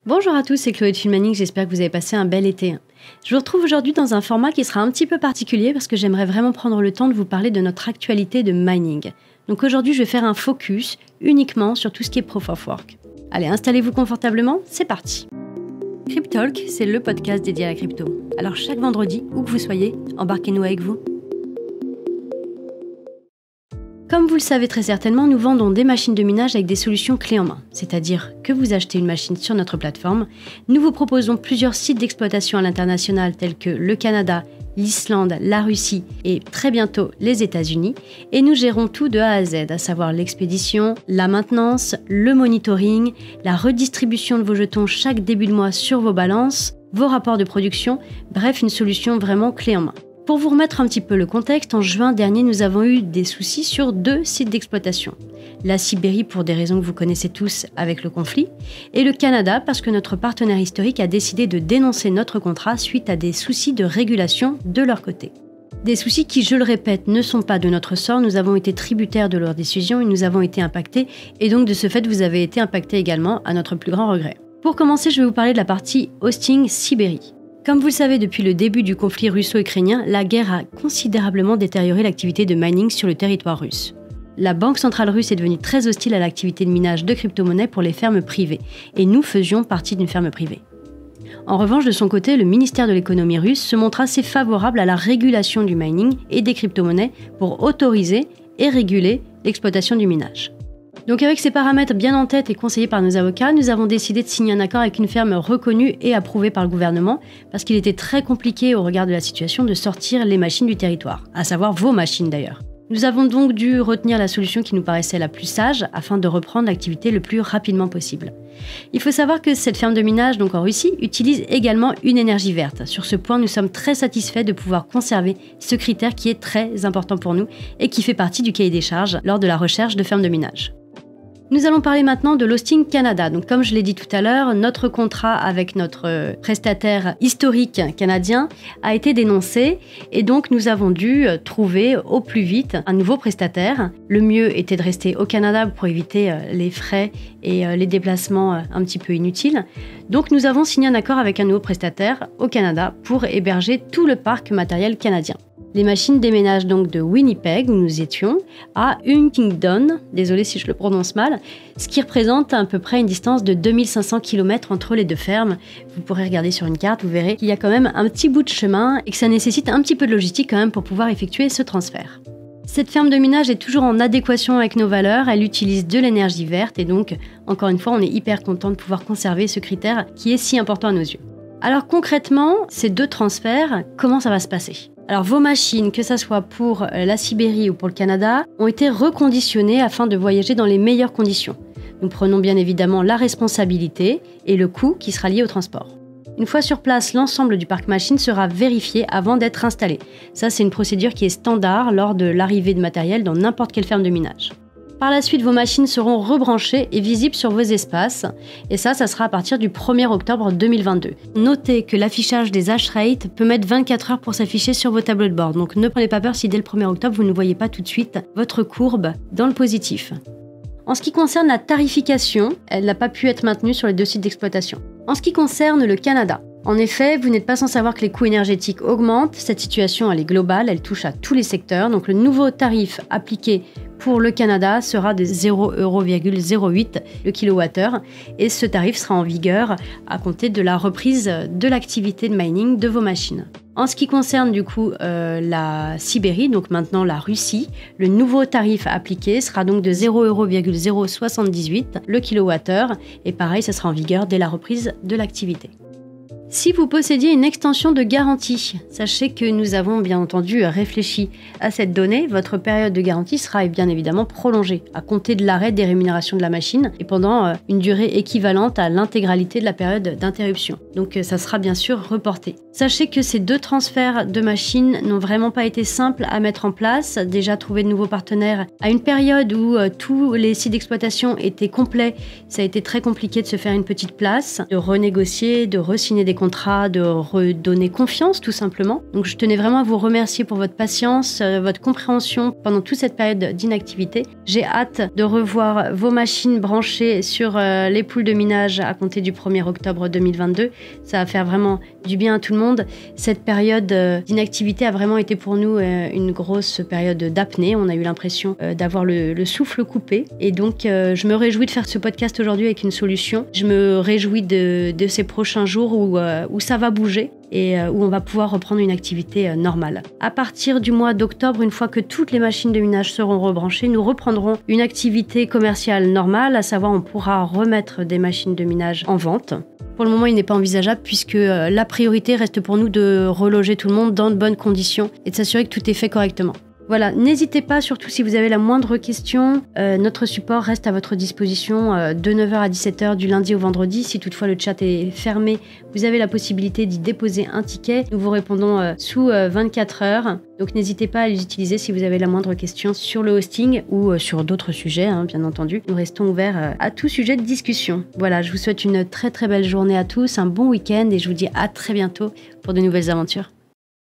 Bonjour à tous, c'est Chloé de Filmanic, j'espère que vous avez passé un bel été. Je vous retrouve aujourd'hui dans un format qui sera un petit peu particulier parce que j'aimerais vraiment prendre le temps de vous parler de notre actualité de mining. Donc aujourd'hui, je vais faire un focus uniquement sur tout ce qui est Proof of Work. Allez, installez-vous confortablement, c'est parti. Cryptalk, c'est le podcast dédié à la crypto. Alors chaque vendredi, où que vous soyez, embarquez-nous avec vous. Comme vous le savez très certainement, nous vendons des machines de minage avec des solutions clés en main. C'est-à-dire que vous achetez une machine sur notre plateforme, nous vous proposons plusieurs sites d'exploitation à l'international tels que le Canada, l'Islande, la Russie et très bientôt les États-Unis. Et nous gérons tout de A à Z, à savoir l'expédition, la maintenance, le monitoring, la redistribution de vos jetons chaque début de mois sur vos balances, vos rapports de production, bref, une solution vraiment clé en main. Pour vous remettre un petit peu le contexte, en juin dernier, nous avons eu des soucis sur 2 sites d'exploitation. La Sibérie pour des raisons que vous connaissez tous avec le conflit, et le Canada parce que notre partenaire historique a décidé de dénoncer notre contrat suite à des soucis de régulation de leur côté. Des soucis qui, je le répète, ne sont pas de notre sort, nous avons été tributaires de leurs décisions et nous avons été impactés, et donc de ce fait, vous avez été impactés également à notre plus grand regret. Pour commencer, je vais vous parler de la partie hosting Sibérie. Comme vous le savez, depuis le début du conflit russo-ukrainien, la guerre a considérablement détérioré l'activité de mining sur le territoire russe. La Banque centrale russe est devenue très hostile à l'activité de minage de crypto-monnaies pour les fermes privées, et nous faisions partie d'une ferme privée. En revanche, de son côté, le ministère de l'économie russe se montre assez favorable à la régulation du mining et des crypto-monnaies pour autoriser et réguler l'exploitation du minage. Donc avec ces paramètres bien en tête et conseillés par nos avocats, nous avons décidé de signer un accord avec une ferme reconnue et approuvée par le gouvernement parce qu'il était très compliqué au regard de la situation de sortir les machines du territoire, à savoir vos machines d'ailleurs. Nous avons donc dû retenir la solution qui nous paraissait la plus sage afin de reprendre l'activité le plus rapidement possible. Il faut savoir que cette ferme de minage, donc en Russie, utilise également une énergie verte. Sur ce point, nous sommes très satisfaits de pouvoir conserver ce critère qui est très important pour nous et qui fait partie du cahier des charges lors de la recherche de fermes de minage. Nous allons parler maintenant de l'Hosting Canada. Donc, comme je l'ai dit tout à l'heure, notre contrat avec notre prestataire historique canadien a été dénoncé et donc nous avons dû trouver au plus vite un nouveau prestataire. Le mieux était de rester au Canada pour éviter les frais et les déplacements un petit peu inutiles. Donc, nous avons signé un accord avec un nouveau prestataire au Canada pour héberger tout le parc matériel canadien. Les machines déménagent donc de Winnipeg, où nous étions, à Huntingdon, désolé si je le prononce mal, ce qui représente à peu près une distance de 2500 km entre les deux fermes. Vous pourrez regarder sur une carte, vous verrez qu'il y a quand même un petit bout de chemin et que ça nécessite un petit peu de logistique quand même pour pouvoir effectuer ce transfert. Cette ferme de minage est toujours en adéquation avec nos valeurs, elle utilise de l'énergie verte et donc, encore une fois, on est hyper content de pouvoir conserver ce critère qui est si important à nos yeux. Alors concrètement, ces 2 transferts, comment ça va se passer ? Alors vos machines, que ce soit pour la Sibérie ou pour le Canada, ont été reconditionnées afin de voyager dans les meilleures conditions. Nous prenons bien évidemment la responsabilité et le coût qui sera lié au transport. Une fois sur place, l'ensemble du parc machine sera vérifié avant d'être installé. Ça, c'est une procédure qui est standard lors de l'arrivée de matériel dans n'importe quelle ferme de minage. Par la suite, vos machines seront rebranchées et visibles sur vos espaces. Et ça sera à partir du 1er octobre 2022. Notez que l'affichage des hash rates peut mettre 24 heures pour s'afficher sur vos tableaux de bord. Donc ne prenez pas peur si dès le 1er octobre, vous ne voyez pas tout de suite votre courbe dans le positif. En ce qui concerne la tarification, elle n'a pas pu être maintenue sur les 2 sites d'exploitation. En ce qui concerne le Canada, en effet, vous n'êtes pas sans savoir que les coûts énergétiques augmentent. Cette situation, elle est globale, elle touche à tous les secteurs. Donc le nouveau tarif appliqué pour le Canada sera de 0,08 le kilowattheure et ce tarif sera en vigueur à compter de la reprise de l'activité de mining de vos machines. En ce qui concerne du coup la Sibérie, donc maintenant la Russie, le nouveau tarif appliqué sera donc de 0,078 le kilowattheure et pareil, ça sera en vigueur dès la reprise de l'activité. Si vous possédiez une extension de garantie, sachez que nous avons bien entendu réfléchi à cette donnée. Votre période de garantie sera bien évidemment prolongée à compter de l'arrêt des rémunérations de la machine et pendant une durée équivalente à l'intégralité de la période d'interruption. Donc ça sera bien sûr reporté. Sachez que ces 2 transferts de machines n'ont vraiment pas été simples à mettre en place. Déjà trouver de nouveaux partenaires à une période où tous les sites d'exploitation étaient complets, ça a été très compliqué de se faire une petite place, de renégocier, de re-signer des contrat, de redonner confiance tout simplement. Donc je tenais vraiment à vous remercier pour votre patience, votre compréhension pendant toute cette période d'inactivité. J'ai hâte de revoir vos machines branchées sur les poules de minage à compter du 1er octobre 2022. Ça va faire vraiment du bien à tout le monde. Cette période d'inactivité a vraiment été pour nous une grosse période d'apnée. On a eu l'impression d'avoir le souffle coupé. Et donc, je me réjouis de faire ce podcast aujourd'hui avec une solution. Je me réjouis de ces prochains jours où ça va bouger et où on va pouvoir reprendre une activité normale. À partir du mois d'octobre, une fois que toutes les machines de minage seront rebranchées, nous reprendrons une activité commerciale normale, à savoir on pourra remettre des machines de minage en vente. Pour le moment, il n'est pas envisageable puisque la priorité reste pour nous de reloger tout le monde dans de bonnes conditions et de s'assurer que tout est fait correctement. Voilà, n'hésitez pas, surtout si vous avez la moindre question, notre support reste à votre disposition de 9h à 17h du lundi au vendredi. Si toutefois le chat est fermé, vous avez la possibilité d'y déposer un ticket. Nous vous répondons sous 24 heures. Donc n'hésitez pas à les utiliser si vous avez la moindre question sur le hosting ou sur d'autres sujets, bien entendu. Nous restons ouverts à tout sujet de discussion. Voilà, je vous souhaite une très très belle journée à tous, un bon week-end et je vous dis à très bientôt pour de nouvelles aventures.